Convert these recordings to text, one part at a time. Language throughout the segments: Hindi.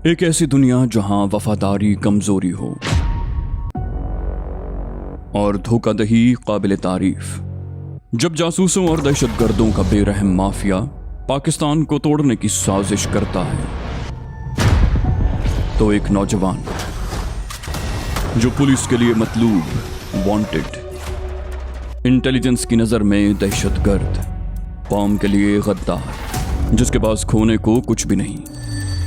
एक ऐसी दुनिया जहां वफादारी कमजोरी हो और धोखाधड़ी काबिल तारीफ। जब जासूसों और दहशतगर्दों का बेरहम माफिया पाकिस्तान को तोड़ने की साजिश करता है, तो एक नौजवान जो पुलिस के लिए मतलूब, वांटेड, इंटेलिजेंस की नजर में दहशतगर्द, कौम के लिए गद्दार, जिसके पास खोने को कुछ भी नहीं,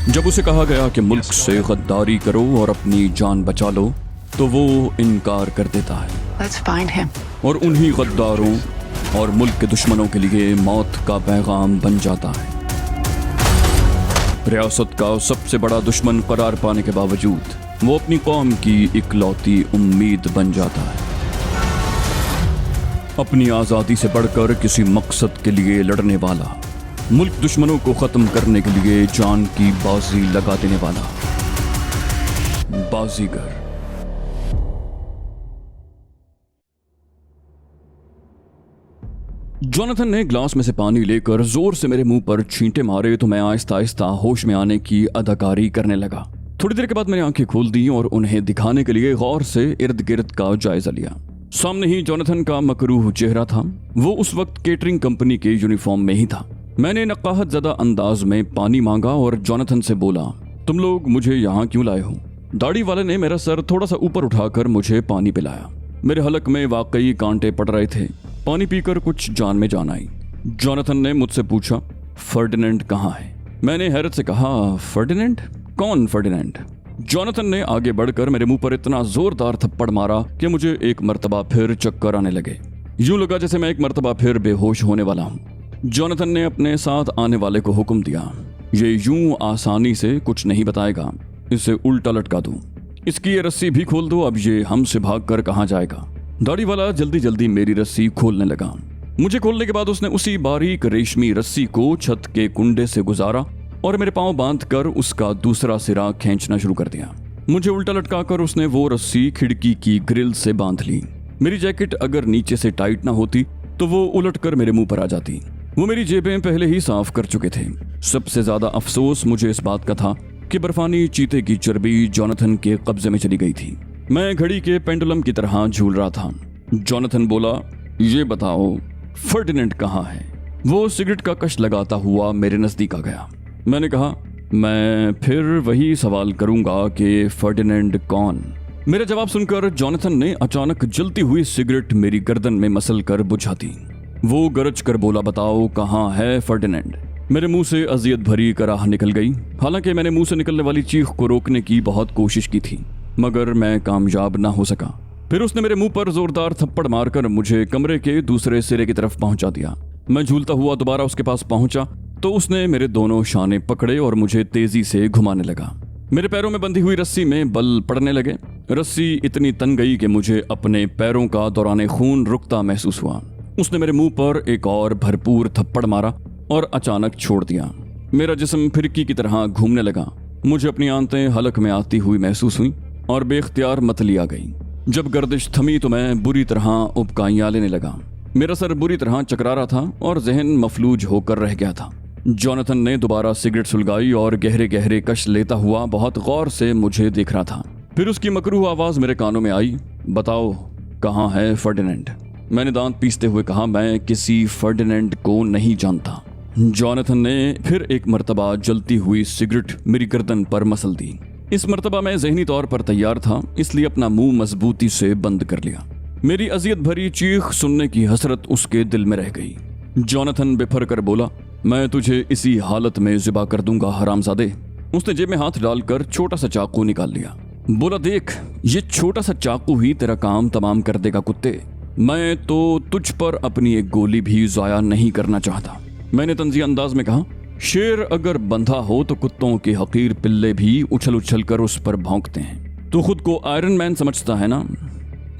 जब उसे कहा गया कि मुल्क से गद्दारी करो और अपनी जान बचा लो, तो वो इनकार कर देता है। Let's find him. और उन्हीं गद्दारों और मुल्क के दुश्मनों के लिए मौत का पैगाम बन जाता है। रियासत का सबसे बड़ा दुश्मन करार पाने के बावजूद वो अपनी कौम की इकलौती उम्मीद बन जाता है। अपनी आज़ादी से बढ़कर किसी मकसद के लिए लड़ने वाला, मुल्क दुश्मनों को खत्म करने के लिए जान की बाजी लगा देने वाला बाजीगर। जोनाथन ने ग्लास में से पानी लेकर जोर से मेरे मुंह पर छींटे मारे तो मैं आहिस्ता आहिस्ता होश में आने की अदाकारी करने लगा। थोड़ी देर के बाद मैंने आंखें खोल दी और उन्हें दिखाने के लिए गौर से इर्द गिर्द का जायजा लिया। सामने ही जोनाथन का मकरूह चेहरा था। वो उस वक्त केटरिंग कंपनी के यूनिफॉर्म में ही था। मैंने नकाहत ज़्यादा अंदाज में पानी मांगा और जोनाथन से बोला, तुम लोग मुझे यहाँ क्यों लाए हो? दाढ़ी वाले ने मेरा सर थोड़ा सा ऊपर उठाकर मुझे पानी पिलाया। मेरे हलक में वाकई कांटे पड़ रहे थे। पानी पीकर कुछ जान में जान आई। जोनाथन ने मुझसे पूछा, फर्डिनेंड कहाँ है? मैंने हैरत से कहा, फर्डिनेंड? कौन फर्डिनेंड? जोनाथन ने आगे बढ़कर मेरे मुंह पर इतना जोरदार थप्पड़ मारा कि मुझे एक मर्तबा फिर चक्कर आने लगे। यूं लगा जैसे मैं एक मर्तबा फिर बेहोश होने वाला हूँ। जोनाथन ने अपने साथ आने वाले को हुक्म दिया, ये यूं आसानी से कुछ नहीं बताएगा, इसे उल्टा लटका दो, इसकी ये रस्सी भी खोल दो, अब ये हमसे भागकर कहाँ जाएगा? दाढ़ी वाला जल्दी जल्दी मेरी रस्सी खोलने लगा। मुझे खोलने के बाद उसने उसी बारीक रेशमी रस्सी को छत के कुंडे से गुजारा और मेरे पांव बांधकर उसका दूसरा सिरा खींचना शुरू कर दिया। मुझे उल्टा लटकाकर उसने वो रस्सी खिड़की की ग्रिल से बांध ली। मेरी जैकेट अगर नीचे से टाइट ना होती तो वो उलटकर मेरे मुंह पर आ जाती। वो मेरी जेबें पहले ही साफ कर चुके थे। सबसे ज्यादा अफसोस मुझे इस बात का था कि बर्फानी चीते की चर्बी जोनाथन के कब्जे में चली गई थी। मैं घड़ी के पेंडुलम की तरह झूल रहा था। जोनाथन बोला, ये बताओ फर्डिनेंड कहाँ है? वो सिगरेट का कश लगाता हुआ मेरे नजदीक आ गया। मैंने कहा, मैं फिर वही सवाल करूंगा कि फर्डिनेंड कौन? मेरा जवाब सुनकर जोनाथन ने अचानक जलती हुई सिगरेट मेरी गर्दन में मसल कर बुझा दी। वो गरज कर बोला, बताओ कहाँ है फर्डिनेंड? मेरे मुंह से अजियत भरी कराह निकल गई। हालांकि मैंने मुंह से निकलने वाली चीख को रोकने की बहुत कोशिश की थी, मगर मैं कामयाब ना हो सका। फिर उसने मेरे मुंह पर जोरदार थप्पड़ मारकर मुझे कमरे के दूसरे सिरे की तरफ पहुंचा दिया। मैं झूलता हुआ दोबारा उसके पास पहुंचा तो उसने मेरे दोनों शाने पकड़े और मुझे तेजी से घुमाने लगा। मेरे पैरों में बंधी हुई रस्सी में बल पड़ने लगे। रस्सी इतनी तन गई कि मुझे अपने पैरों का दौरान खून रुकता महसूस हुआ। उसने मेरे मुंह पर एक और भरपूर थप्पड़ मारा और अचानक छोड़ दिया। मेरा जिस्म फिरकी की तरह घूमने लगा। मुझे अपनी आंतें हलक में आती हुई महसूस हुई और बेख्तियार मतली आ गई। जब गर्दिश थमी तो मैं बुरी तरह उबकाइयां लेने लगा। मेरा सर बुरी तरह चकरा रहा था और जहन मफलूज होकर रह गया था। जोनाथन ने दोबारा सिगरेट सुलगाई और गहरे गहरे कश लेता हुआ बहुत गौर से मुझे देख रहा था। फिर उसकी मकरूह आवाज मेरे कानों में आई, बताओ कहाँ है फर्डिनेंड? मैंने दांत पीसते हुए कहा, मैं किसी फर्डिनेंड को नहीं जानता। जोनाथन ने फिर एक मर्तबा जलती हुई सिगरेट मेरी गर्दन पर मसल दी। इस मर्तबा मैं ज़हनी तौर पर तैयार था, इसलिए अपना मुंह मजबूती से बंद कर लिया। मेरी अजियत भरी चीख सुनने की हसरत उसके दिल में रह गई। जोनाथन बेफर कर बोला, मैं तुझे इसी हालत में ज़िबा कर दूंगा हरामजादे। उसने जेब में हाथ डालकर छोटा सा चाकू निकाल लिया। बोला, देख, ये छोटा सा चाकू ही तेरा काम तमाम कर देगा कुत्ते। मैं तो तुझ पर अपनी एक गोली भी ज़ाया नहीं करना चाहता। मैंने तंज़ी अंदाज में कहा, शेर अगर बंधा हो तो कुत्तों के हकीर पिल्ले भी उछल उछल कर उस पर भौंकते हैं। तू खुद को आयरन मैन समझता है ना?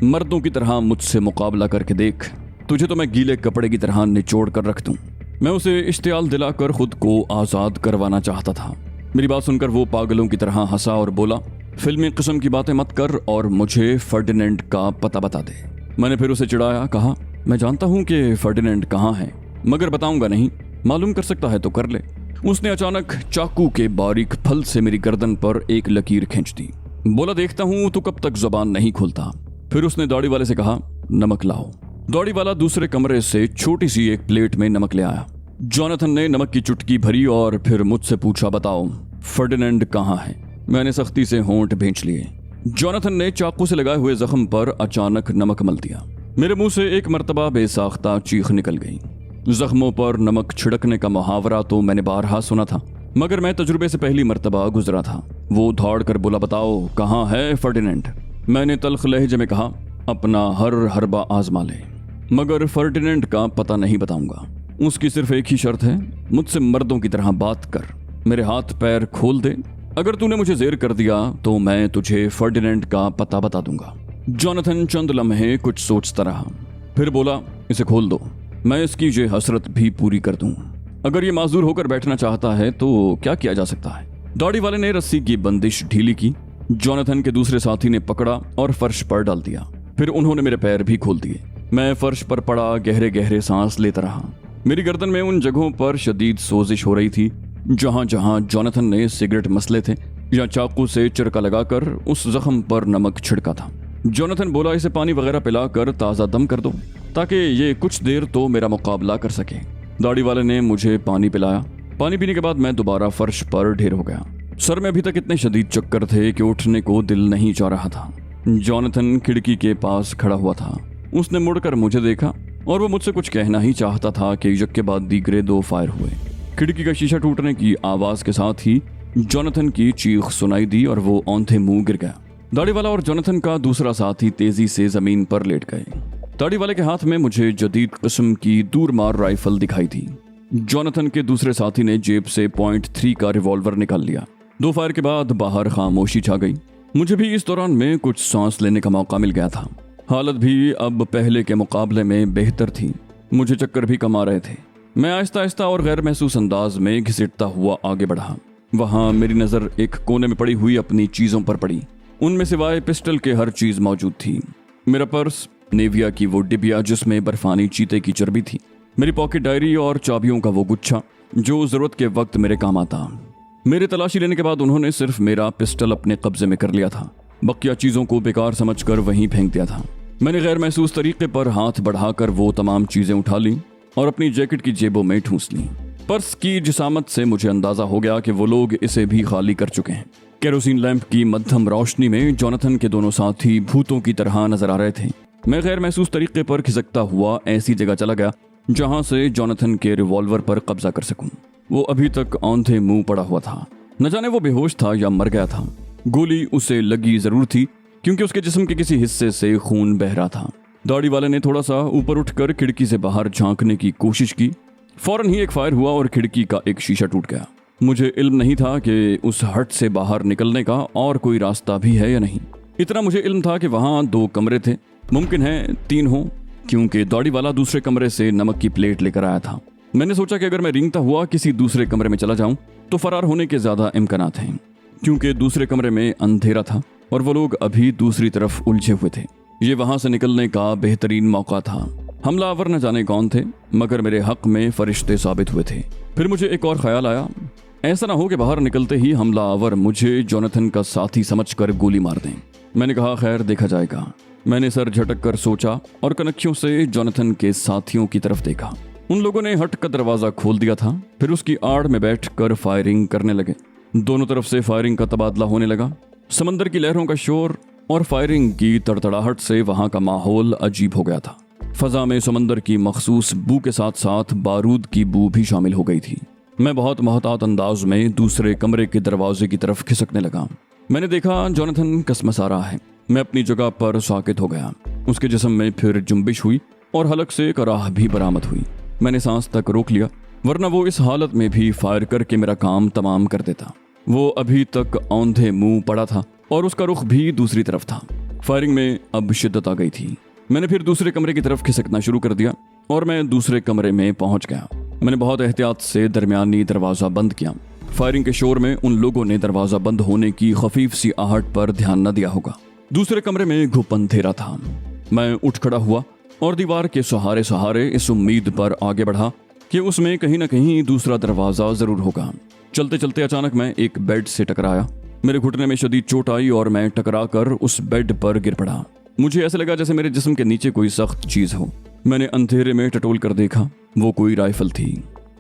मर्दों की तरह मुझसे मुकाबला करके देख, तुझे तो मैं गीले कपड़े की तरह निचोड़ कर रख दूं। मैं उसे इश्तियाल दिलाकर खुद को आज़ाद करवाना चाहता था। मेरी बात सुनकर वो पागलों की तरह हंसा और बोला, फिल्मी किस्म की बातें मत कर और मुझे फर्डिनेंड का पता बता दे। मैंने फिर उसे चिढ़ाया, कहा, मैं जानता हूं कि फर्डिनेंड कहाँ है, मगर बताऊंगा नहीं। मालूम कर सकता है तो कर ले। उसने अचानक चाकू के बारीक फल से मेरी गर्दन पर एक लकीर खींच दी। बोला, देखता हूं तू कब तक जुबान नहीं खोलता। फिर उसने दाढ़ी वाले से कहा, नमक लाओ। दाढ़ी वाला दूसरे कमरे से छोटी सी एक प्लेट में नमक ले आया। जोनाथन ने नमक की चुटकी भरी और फिर मुझसे पूछा, बताओ फर्डिनेंड कहाँ है? मैंने सख्ती से होंठ भींच लिए। जोनाथन ने चाकू से लगाए हुए जख्म पर अचानक नमक मल दिया। मेरे मुंह से एक मर्तबा बेसाख्ता चीख निकल गई। जख्मों पर नमक छिड़कने का मुहावरा तो मैंने बारहा सुना था, मगर मैं तजुर्बे से पहली मर्तबा गुजरा था। वो दौड़ कर बोला, बताओ कहाँ है फर्डिनेंड? मैंने तल्ख लहजे में कहा, अपना हर हरबा आजमा ले, मगर फर्डिनेंड का पता नहीं बताऊंगा। उसकी सिर्फ एक ही शर्त है, मुझसे मर्दों की तरह बात कर, मेरे हाथ पैर खोल दे। अगर तूने मुझे जेर कर दिया तो मैं तुझे फर्डिनेंड का पता बता दूंगा। जोनाथन चंद लम्हे कुछ सोचता रहा, फिर बोला, इसे खोल दो, मैं इसकी ये हसरत भी पूरी कर दूं। अगर ये माजूर होकर बैठना चाहता है तो क्या किया जा सकता है? दाढ़ी वाले ने रस्सी की बंदिश ढीली की। जोनाथन के दूसरे साथी ने पकड़ा और फर्श पर डाल दिया। फिर उन्होंने मेरे पैर भी खोल दिए। मैं फर्श पर पड़ा गहरे गहरे सांस लेता रहा। मेरी गर्दन में उन जगहों पर शदीद सोजिश हो रही थी जहां जहां जोनाथन ने सिगरेट मसले थे या चाकू से चिरका लगाकर उस जख्म पर नमक छिड़का था। जोनाथन बोला, इसे पानी वगैरह पिलाकर ताज़ा दम कर दो ताकि ये कुछ देर तो मेरा मुकाबला कर सके। दाढ़ी वाले ने मुझे पानी पिलाया। पानी पीने के बाद मैं दोबारा फर्श पर ढेर हो गया। सर में अभी तक इतने शदीद चक्कर थे कि उठने को दिल नहीं चाह रहा था। जोनाथन खिड़की के पास खड़ा हुआ था। उसने मुड़कर मुझे देखा और वो मुझसे कुछ कहना ही चाहता था कि यक के बाद दीगरे 2 फायर हुए। खिड़की का शीशा टूटने की आवाज के साथ ही जोनाथन की चीख सुनाई दी और वो औंधे मुंह गिर गया। दाढ़ी वाला और जोनाथन का दूसरा साथी तेजी से जमीन पर लेट गए। दाढ़ी वाले के हाथ में मुझे जदीद किस्म की दूरमार राइफल दिखाई थी। जोनाथन के दूसरे साथी ने जेब से .3 का रिवॉल्वर निकाल लिया। 2 फायर के बाद बाहर खामोशी छा गई। मुझे भी इस दौरान में कुछ सांस लेने का मौका मिल गया था। हालत भी अब पहले के मुकाबले में बेहतर थी। मुझे चक्कर भी कम आ रहे थे। मैं आहिस्ता आहिस्ता और गैर महसूस अंदाज में घिसटता हुआ आगे बढ़ा। वहां मेरी नजर एक कोने में पड़ी हुई अपनी चीजों पर पड़ी। उनमें सिवाय पिस्टल के हर चीज मौजूद थी। मेरा पर्स, नेविया की वो डिबिया जिसमें बर्फानी चीते की चर्बी थी, मेरी पॉकेट डायरी और चाबियों का वो गुच्छा जो जरूरत के वक्त मेरे काम आता। मेरे तलाशी लेने के बाद उन्होंने सिर्फ मेरा पिस्टल अपने कब्जे में कर लिया था। बकिया चीजों को बेकार समझकर वहीं फेंक दिया था। मैंने गैर महसूस तरीके पर हाथ बढ़ाकर वो तमाम चीजें उठा ली और अपनी जैकेट की जेबों में ठूंस ली। पर्स की जिसामत से मुझे अंदाजा हो गया कि वो लोग इसे भी खाली कर चुके हैं। केरोसिन लैंप की मध्यम रोशनी में जोनाथन के दोनों साथी भूतों की तरह नजर आ रहे थे। मैं गैर महसूस तरीके पर खिसकता हुआ ऐसी जगह चला गया जहां से जोनाथन के रिवॉल्वर पर कब्जा कर सकूं। वो अभी तक औंधे मुंह पड़ा हुआ था। न जाने वो बेहोश था या मर गया था। गोली उसे लगी जरूर थी क्योंकि उसके जिस्म के किसी हिस्से से खून बह रहा था। दाढ़ी वाले ने थोड़ा सा ऊपर उठकर खिड़की से बाहर झांकने की कोशिश की। फौरन ही एक फायर हुआ और खिड़की का एक शीशा टूट गया। मुझे इल्म नहीं था कि उस हट से बाहर निकलने का और कोई रास्ता भी है या नहीं। इतना मुझे इल्म था कि वहां 2 कमरे थे, मुमकिन है 3 हो, क्योंकि दाढ़ी वाला दूसरे कमरे से नमक की प्लेट लेकर आया था। मैंने सोचा कि अगर मैं रेंगता हुआ किसी दूसरे कमरे में चला जाऊं तो फरार होने के ज्यादा इम्कानात हैं, क्योंकि दूसरे कमरे में अंधेरा था और वो लोग अभी दूसरी तरफ उलझे हुए थे। ये वहां से निकलने का बेहतरीन मौका था। हमलावर न जाने कौन थे, मगर मेरे हक में फरिश्ते साबित हुए थे। फिर मुझे एक और ख्याल आया, ऐसा ना हो कि बाहर निकलते ही हमलावर मुझे जोनाथन का साथी समझकर गोली मार दें। मैंने कहा, खैर देखा जाएगा। मैंने सर झटक कर सोचा और कनखियों से जोनाथन के साथियों की तरफ देखा। उन लोगों ने हट का दरवाजा खोल दिया था। फिर उसकी आड़ में बैठकर फायरिंग करने लगे। दोनों तरफ से फायरिंग का तबादला होने लगा। समंदर की लहरों का शोर और फायरिंग की तड़तड़ाहट से वहां का माहौल अजीब हो गया था। फजा में समंदर की मखसूस बू के साथ साथ बारूद की बू भी शामिल हो गई थी। मैं बहुत मोहतात अंदाज में दूसरे कमरे के दरवाजे की तरफ खिसकने लगा। मैंने देखा जोनाथन कसमसा रहा है। मैं अपनी जगह पर साकित हो गया। उसके जिस्म में फिर जुम्बिश हुई और हलक से कराह भी बरामद हुई। मैंने सांस तक रोक लिया, वरना वो इस हालत में भी फायर करके मेरा काम तमाम कर देता। वो अभी तक औंधे मुंह पड़ा था और उसका रुख भी दूसरी तरफ था। फायरिंग में अब शिद्दत आ गई थी। मैंने फिर दूसरे कमरे की तरफ खिसकना शुरू कर दिया और मैं दूसरे कमरे में पहुंच गया। मैंने बहुत एहतियात से दरमियानी दरवाजा बंद किया। फायरिंग के शोर में उन लोगों ने दरवाजा बंद होने की खफीफ सी आहट पर ध्यान न दिया होगा। दूसरे कमरे में घुप अंधेरा था। मैं उठ खड़ा हुआ और दीवार के सहारे सहारे इस उम्मीद पर आगे बढ़ा कि उसमें कहीं ना कहीं दूसरा दरवाज़ा ज़रूर होगा। चलते चलते अचानक मैं एक बेड से टकराया। मेरे घुटने में शदीद चोट आई और मैं टकरा कर उस बेड पर गिर पड़ा। मुझे ऐसा लगा जैसे मेरे जिस्म के नीचे कोई सख्त चीज़ हो। मैंने अंधेरे में टटोल कर देखा, वो कोई राइफल थी।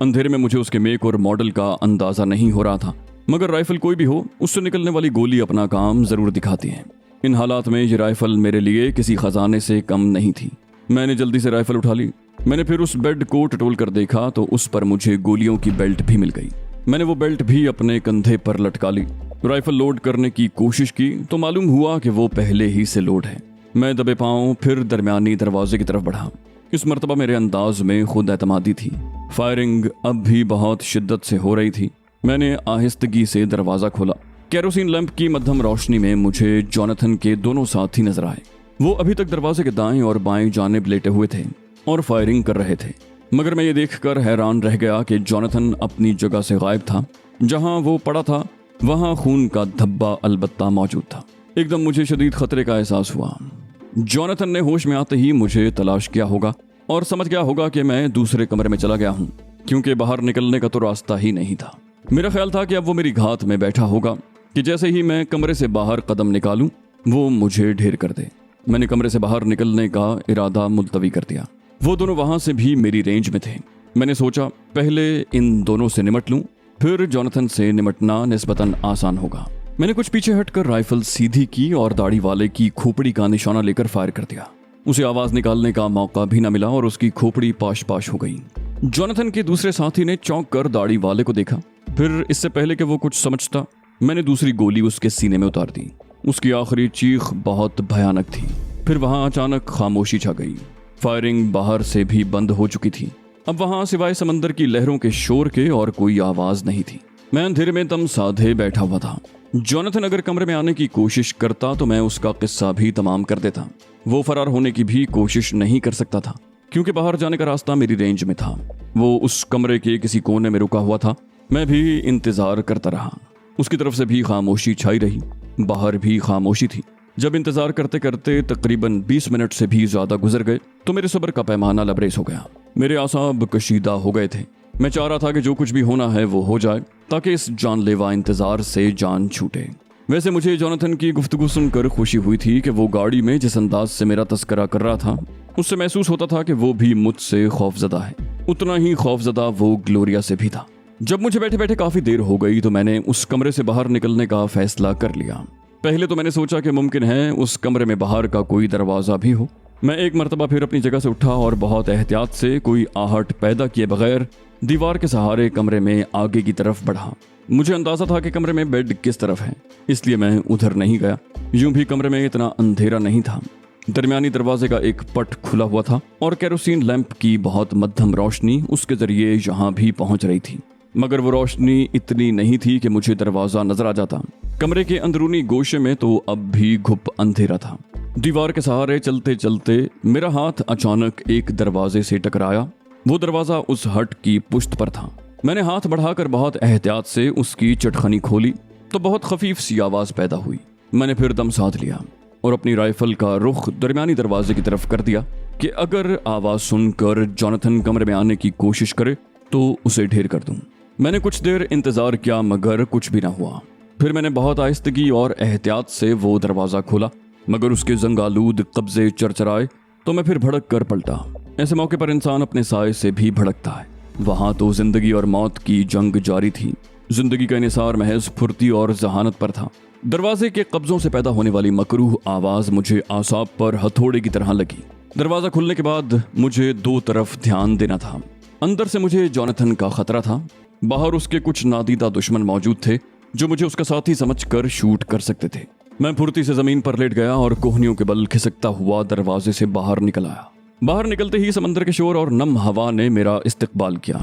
अंधेरे में मुझे उसके मेक और मॉडल का अंदाज़ा नहीं हो रहा था, मगर राइफल कोई भी हो, उससे निकलने वाली गोली अपना काम ज़रूर दिखाती है। इन हालात में ये राइफल मेरे लिए किसी खजाने से कम नहीं थी। मैंने जल्दी से राइफल उठा ली। मैंने फिर उस बेड को टटोल कर देखा तो उस पर मुझे गोलियों की बेल्ट भी मिल गई। मैंने वो बेल्ट भी अपने कंधे पर लटका ली। राइफल लोड करने की कोशिश की तो मालूम हुआ कि वो पहले ही से लोड है। मैं दबे पांव फिर दरमियानी दरवाजे की तरफ बढ़ा। इस मर्तबा मेरे अंदाज में खुद एतमादी थी। फायरिंग अब भी बहुत शिद्दत से हो रही थी। मैंने आहिस्तगी से दरवाज़ा खोला। केरोसिन लैंप की मध्यम रोशनी में मुझे जॉनथन के दोनों साथी नजर आए। वो अभी तक दरवाजे के दाएं और बाएं जानिब लेटे हुए थे और फायरिंग कर रहे थे, मगर मैं ये देखकर हैरान रह गया कि जॉनथन अपनी जगह से गायब था। जहां वो पड़ा था वहां खून का धब्बा अलबत्ता मौजूद था। एकदम मुझे शदीद खतरे का एहसास हुआ। जॉनथन ने होश में आते ही मुझे तलाश किया होगा और समझ गया होगा कि मैं दूसरे कमरे में चला गया हूँ, क्योंकि बाहर निकलने का तो रास्ता ही नहीं था। मेरा ख्याल था कि अब वो मेरी घात में बैठा होगा कि जैसे ही मैं कमरे से बाहर कदम निकालूं वो मुझे ढेर कर दे। मैंने कमरे से बाहर निकलने का इरादा मुलतवी कर दिया। वो दोनों वहां से भी मेरी रेंज में थे। मैंने सोचा पहले इन दोनों से निमट लूं, फिर जॉनथन से निमटना निस्बतन आसान होगा। मैंने कुछ पीछे हटकर राइफल सीधी की और दाढ़ी वाले की खोपड़ी का निशाना लेकर फायर कर दिया। उसे आवाज निकालने का मौका भी न मिला और उसकी खोपड़ी पाश पाश हो गई। जॉनथन के दूसरे साथी ने चौंक कर दाढ़ी वाले को देखा। फिर इससे पहले कि वो कुछ समझता, मैंने दूसरी गोली उसके सीने में उतार दी। उसकी आखिरी चीख बहुत भयानक थी। फिर वहां अचानक खामोशी छा गई। फायरिंग बाहर से भी बंद हो चुकी थी। अब वहां सिवाय समंदर की लहरों के शोर के और कोई आवाज नहीं थी। मैं अंधेरे में दम साधे बैठा हुआ था। जॉनथन अगर कमरे में आने की कोशिश करता तो मैं उसका किस्सा भी तमाम कर देता। वो फरार होने की भी कोशिश नहीं कर सकता था, क्योंकि बाहर जाने का रास्ता मेरी रेंज में था। वो उस कमरे के किसी कोने में रुका हुआ था। मैं भी इंतजार करता रहा। उसकी तरफ से भी खामोशी छाई रही, बाहर भी खामोशी थी। जब इंतजार करते करते तकरीबन 20 मिनट से भी ज्यादा गुजर गए तो मेरे सब्र का पैमाना लबरेज हो गया। मेरे आसाब कशीदा हो गए थे। मैं चाह रहा था कि जो कुछ भी होना है वो हो जाए, ताकि इस जानलेवा इंतजार से जान छूटे। वैसे मुझे जॉनथन की गुफ्तगू सुनकर खुशी हुई थी कि वो गाड़ी में जिस अंदाज से मेरा तस्करा कर रहा था, उससे महसूस होता था कि वो भी मुझसे खौफजदा है। उतना ही खौफजदा वो ग्लोरिया से भी था। जब मुझे बैठे बैठे काफी देर हो गई तो मैंने उस कमरे से बाहर निकलने का फैसला कर लिया। पहले तो मैंने सोचा कि मुमकिन है उस कमरे में बाहर का कोई दरवाजा भी हो। मैं एक मर्तबा फिर अपनी जगह से उठा और बहुत एहतियात से कोई आहट पैदा किए बगैर दीवार के सहारे कमरे में आगे की तरफ बढ़ा। मुझे अंदाजा था कि कमरे में बेड किस तरफ है, इसलिए मैं उधर नहीं गया। यूं भी कमरे में इतना अंधेरा नहीं था। दरमियानी दरवाजे का एक पट खुला हुआ था और केरोसिन लैंप की बहुत मध्यम रोशनी उसके जरिए यहाँ भी पहुंच रही थी, मगर वो रोशनी इतनी नहीं थी कि मुझे दरवाजा नजर आ जाता। कमरे के अंदरूनी गोशे में तो अब भी घुप अंधेरा था। दीवार के सहारे चलते चलते मेरा हाथ अचानक एक दरवाजे से टकराया। वो दरवाजा उस हट की पुश्त पर था। मैंने हाथ बढ़ाकर बहुत एहतियात से उसकी चटखनी खोली तो बहुत खफीफ सी आवाज पैदा हुई। मैंने फिर दम साध लिया और अपनी राइफल का रुख दरमियानी दरवाजे की तरफ कर दिया कि अगर आवाज सुनकर जॉनथन कमरे में आने की कोशिश करे तो उसे ढेर कर दूं। मैंने कुछ देर इंतजार किया, मगर कुछ भी ना हुआ। फिर मैंने बहुत आहिस्तगी और एहतियात से वो दरवाजा खोला, मगर उसके जंगालूद कब्जे चरचराए तो मैं फिर भड़क कर पलटा। ऐसे मौके पर इंसान अपने साए से भी भड़कता है। वहां तो जिंदगी और मौत की जंग जारी थी। जिंदगी का इन्हिसार महज फुर्ती और जहानत पर था। दरवाजे के कब्जों से पैदा होने वाली मकरूह आवाज मुझे आसाब पर हथौड़े की तरह लगी। दरवाजा खुलने के बाद मुझे दो तरफ ध्यान देना था। अंदर से मुझे जॉनथन का खतरा था, बाहर उसके कुछ नादीदा दुश्मन मौजूद थे जो मुझे उसका साथी समझकर शूट कर सकते थे। मैं फुर्ती से जमीन पर लेट गया और कोहनियों के बल खिसकता हुआ दरवाजे से बाहर निकल आया। बाहर निकलते ही समंदर के शोर और नम हवा ने मेरा इस्तकबाल किया।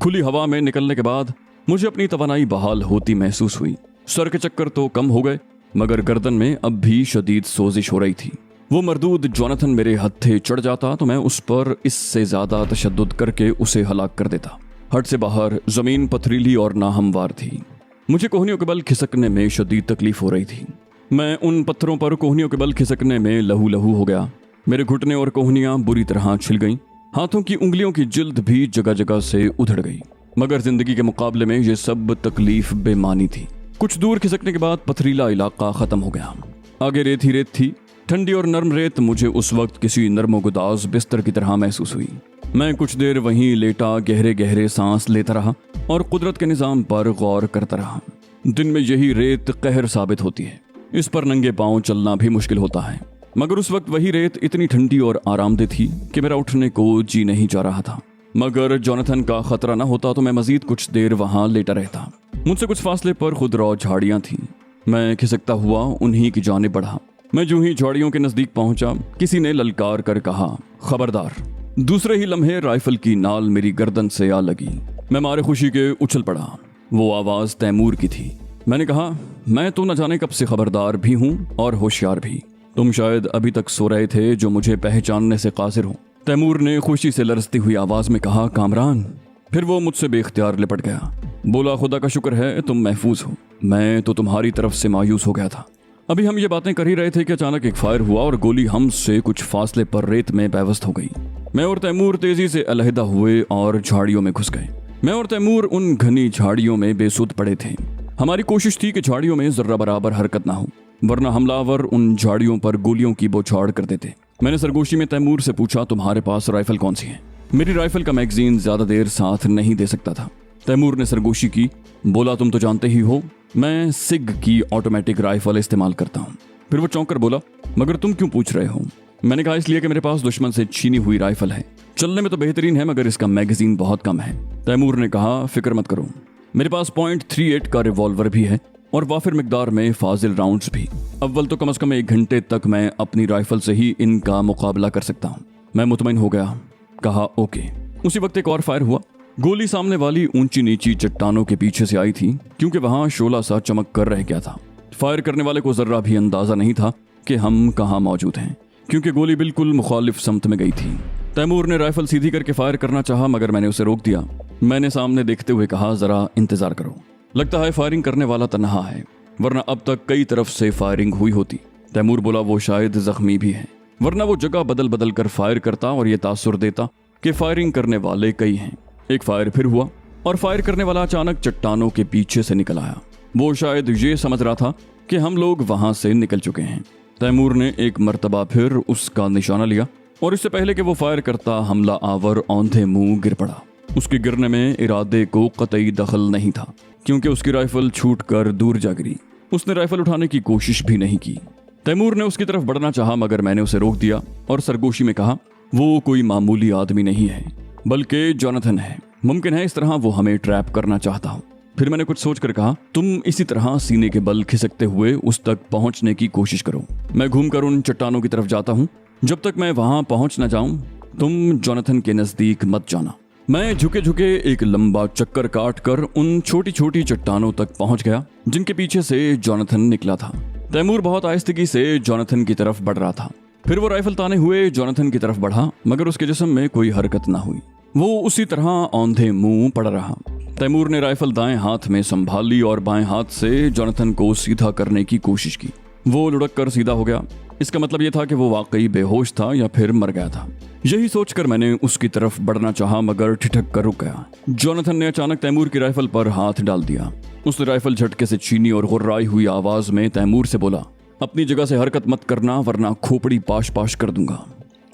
खुली हवा में निकलने के बाद मुझे अपनी तवानाई बहाल होती महसूस हुई। सर के चक्कर तो कम हो गए, मगर गर्दन में अब भी शदीद सोजिश हो रही थी। वो मरदूद जॉनथन मेरे हत्थे चढ़ जाता तो मैं उस पर इससे ज्यादा तशद्दुद करके उसे हलाक कर देता। हट से बाहर जमीन पथरीली और नाहमवार थी। मुझे कोहनियों के बल खिसकने में शदीद तकलीफ हो रही थी। मैं उन पत्थरों पर कोहनियों के बल खिसकने में लहू लहू हो गया। मेरे घुटने और कोहनियां बुरी तरह छिल गईं। हाथों की उंगलियों की जिल्द भी जगह जगह से उधड़ गई, मगर जिंदगी के मुकाबले में ये सब तकलीफ बेमानी थी। कुछ दूर खिसकने के बाद पथरीला इलाका खत्म हो गया। आगे रेत ही रेत थी। ठंडी और नर्म रेत मुझे उस वक्त किसी नर्मोगुदाज बिस्तर की तरह महसूस हुई। मैं कुछ देर वहीं लेटा गहरे गहरे सांस लेता रहा और कुदरत के निजाम पर गौर करता रहा। दिन में यही रेत कहर साबित होती है। इस पर नंगे पांव चलना भी मुश्किल होता है, मगर उस वक्त वही रेत इतनी ठंडी और आरामदेह थी कि मेरा उठने को जी नहीं जा रहा था। मगर जोनाथन का खतरा न होता तो मैं मजीद कुछ देर वहां लेटा रहता। मुझसे कुछ फासले पर खुदरौ झाड़ियां थीं। मैं खिसकता हुआ उन्हीं की जाने बढ़ा। मैं जो ही झाड़ियों के नजदीक पहुंचा, किसी ने ललकार कर कहा, खबरदार। दूसरे ही लम्हे राइफल की नाल मेरी गर्दन से आ लगी। मैं मारे खुशी के उछल पड़ा। वो आवाज तैमूर की थी। मैंने कहा, मैं तो न जाने कब से खबरदार भी हूं और होशियार भी। तुम शायद अभी तक सो रहे थे जो मुझे पहचानने से कासिर हो। तैमूर ने खुशी से लरजती हुई आवाज में कहा, कामरान। फिर वो मुझसे बेख्तियार लिपट गया। बोला, खुदा का शुक्र है तुम महफूज हो। मैं तो तुम्हारी तरफ से मायूस हो गया था। अभी हम ये बातें कर ही रहे थे कि अचानक एक फायर हुआ और गोली हमसे कुछ फासले पर रेत में पैवस्त हो गई। मैं और तैमूर तेजी से अलहदा हुए और झाड़ियों में घुस गए। मैं और तैमूर उन घनी झाड़ियों में बेसुध पड़े थे। हमारी कोशिश थी कि झाड़ियों में जर्रा बराबर हरकत ना हो, वरना हमलावर उन झाड़ियों पर गोलियों की बौछार कर देते। मैंने सरगोशी में तैमूर से पूछा, तुम्हारे पास राइफल कौन सी है? मेरी राइफल का मैगजीन ज्यादा देर साथ नहीं दे सकता था। तैमूर ने सरगोशी की। बोला, तुम तो जानते ही हो मैं सिग की ऑटोमेटिक राइफल इस्तेमाल करता हूँ। फिर वो चौंक कर बोला, मगर तुम क्यों पूछ रहे हो? मैंने कहा, इसलिए कि मेरे पास दुश्मन से छीनी हुई राइफल है। चलने में तो बेहतरीन है, मगर इसका मैगजीन बहुत कम है। तैमूर ने कहा, फिक्र मत करो, मेरे पास .38 का रिवॉल्वर भी है और वाफिर मिकदार में फाजिल राउंड्स भी। अव्वल तो कम से कम 1 घंटे तक मैं अपनी राइफल से ही इनका मुकाबला कर सकता हूँ। मैं मुतमईन हो गया। कहा, ओके। उसी वक्त एक और फायर हुआ। गोली सामने वाली ऊंची नीची चट्टानों के पीछे से आई थी, क्योंकि वहां शोला सा चमक कर रह गया था। फायर करने वाले को जर्रा भी अंदाजा नहीं था कि हम कहां मौजूद हैं, क्योंकि गोली बिल्कुल मुखालिफ समत में गई थी। तैमूर ने राइफल सीधी करके फायर करना चाहा, मगर मैंने उसे रोक दिया। मैंने सामने देखते हुए कहा, जरा इंतजार करो, लगता है फायरिंग करने वाला तन्हा है, वरना अब तक कई तरफ से फायरिंग हुई होती। तैमूर बोला, वो शायद जख्मी भी है, वरना वो जगह बदल बदल कर फायर करता और ये तासुर देता कि फायरिंग करने वाले कई हैं। एक फायर फिर हुआ और फायर करने वाला अचानक चट्टानों के पीछे से निकल आया। वो शायद ये समझ रहा था कि हम लोग वहां से निकल चुके हैं। तैमूर ने एक मर्तबा फिर उसका निशाना लिया और इससे पहले कि वो फायर करता, हमला आवर औंधे मुंह गिर पड़ा। उसके गिरने में इरादे को कतई दखल नहीं था, क्योंकि उसकी राइफल छूट कर दूर जा गिरी। उसने राइफल उठाने की कोशिश भी नहीं की। तैमूर ने उसकी तरफ बढ़ना चाहा, मगर मैंने उसे रोक दिया और सरगोशी में कहा, वो कोई मामूली आदमी नहीं है, बल्कि जोनाथन है। मुमकिन है इस तरह वो हमें ट्रैप करना चाहता हो। फिर मैंने कुछ सोचकर कहा, तुम इसी तरह सीने के बल खिसकते हुए उस तक पहुंचने की कोशिश करो। मैं घूमकर उन चट्टानों की तरफ जाता हूं। जब तक मैं वहां पहुंच न जाऊं, तुम जोनाथन के नजदीक मत जाना। मैं झुके झुके एक लंबा चक्कर काट कर उन छोटी छोटी चट्टानों तक पहुंच गया जिनके पीछे से जोनाथन निकला था। तैमूर बहुत आहिस्तगी से जोनाथन की तरफ बढ़ रहा था। फिर वो राइफल ताने हुए जोनाथन की तरफ बढ़ा, मगर उसके जिस्म में कोई हरकत ना हुई। वो उसी तरह औंधे मुंह पड़ रहा। तैमूर ने राइफल दाएं हाथ में संभाली और बाएं हाथ से जोनाथन को सीधा करने की कोशिश की। वो लुढ़क कर सीधा हो गया। इसका मतलब यह था कि वो वाकई बेहोश था या फिर मर गया था। यही सोचकर मैंने उसकी तरफ बढ़ना चाहा, मगर ठिठक कर रुक गया। जोनाथन ने अचानक तैमूर की राइफल पर हाथ डाल दिया। उसने राइफल झटके से छीनी और गुर्राई हुई आवाज में तैमूर से बोला, अपनी जगह से हरकत मत करना, वरना खोपड़ी पाश पाश कर दूंगा।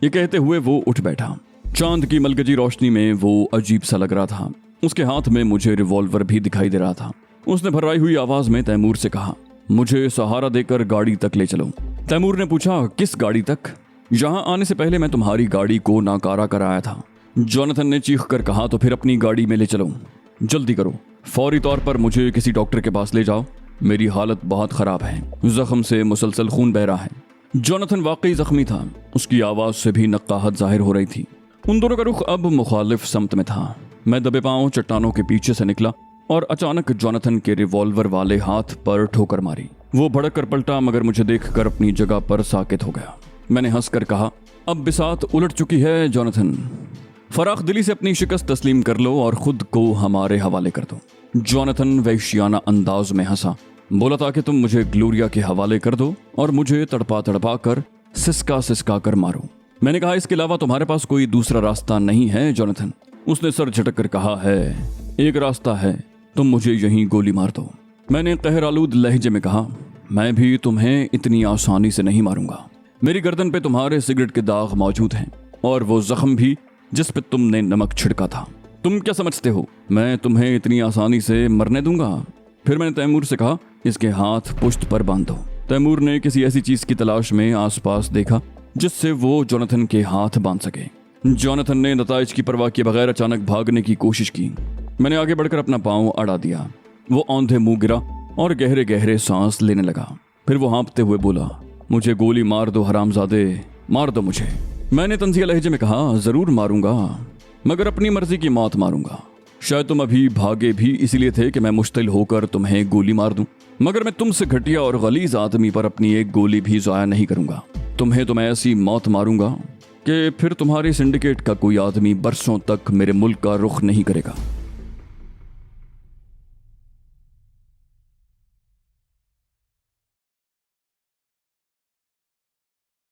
ये कहते हुए वो उठ बैठा। चांद की मलगजी रोशनी में वो अजीब सा लग रहा था। उसके हाथ में मुझे रिवॉल्वर भी दिखाई दे रहा था। उसने भर्राई हुई आवाज में तैमूर से कहा, मुझे सहारा देकर गाड़ी तक ले चलो। तैमूर ने पूछा, किस गाड़ी तक? यहाँ आने से पहले मैं तुम्हारी गाड़ी को नाकारा कराया था। जोनाथन ने चीख कर कहा, तो फिर अपनी गाड़ी में ले चलो। जल्दी करो, फौरी तौर पर मुझे किसी डॉक्टर के पास ले जाओ। मेरी हालत बहुत खराब है, जख्म से मुसलसल खून बह रहा है। जोनाथन वाकई जख्मी था। उसकी आवाज से भी नक्काहत जाहिर हो रही थी। उन दोनों का रुख अब मुखालिफ समत में था। मैं दबे पांव चट्टानों के पीछे से निकला और अचानक जोनाथन के रिवॉल्वर वाले हाथ पर ठोकर मारी। वो भड़क कर पलटा, मगर मुझे देखकर अपनी जगह पर साकित हो गया। मैंने हंसकर कहा, अब बिसात उलट चुकी है जोनाथन। फराख दिली से अपनी शिकस्त तस्लीम कर लो और खुद को हमारे हवाले कर दो। जोनाथन वहशियाना अंदाज में हंसा। बोला था कि तुम मुझे ग्लोरिया के हवाले कर दो और मुझे तड़पा तड़पा कर सिसका सिसका कर मारो। मैंने कहा, इसके अलावा तुम्हारे पास कोई दूसरा रास्ता नहीं है जोनाथन? उसने सर झटक कर कहा, है, एक रास्ता है, तुम मुझे यहीं गोली मार दो। मैंने कहरालूद लहजे में कहा, मैं भी तुम्हें इतनी आसानी से नहीं मारूंगा। मेरी गर्दन पे तुम्हारे सिगरेट के दाग मौजूद हैं और वो जख्म भी जिस पे तुमने नमक छिड़का था। तुम क्या समझते हो मैं तुम्हें इतनी आसानी से मरने दूंगा? फिर मैंने तैमूर से कहा, इसके हाथ पुश्त पर बांध दो। तैमूर ने किसी ऐसी चीज की तलाश में आसपास देखा जिससे वो जोनाथन के हाथ बांध सके। जोनाथन ने नताइज की परवाह किए बगैर अचानक भागने की कोशिश की। मैंने आगे बढ़कर अपना पांव अड़ा दिया। वो औंधे मुंह गिरा और गहरे गहरे सांस लेने लगा। फिर वो हाँफते हुए बोला, मुझे गोली मार दो हरामजादे, मार दो मुझे। मैंने तंजिया लहजे में कहा, जरूर मारूंगा, मगर अपनी मर्जी की मौत मारूंगा। शायद तुम अभी भागे भी इसलिए थे कि मैं मुश्तिल होकर तुम्हें गोली मार दूं, मगर मैं तुमसे घटिया और गलीज आदमी पर अपनी एक गोली भी जाया नहीं करूंगा। तुम्हें तो मैं ऐसी मौत मारूंगा कि फिर तुम्हारे सिंडिकेट का कोई आदमी बरसों तक मेरे मुल्क का रुख नहीं करेगा।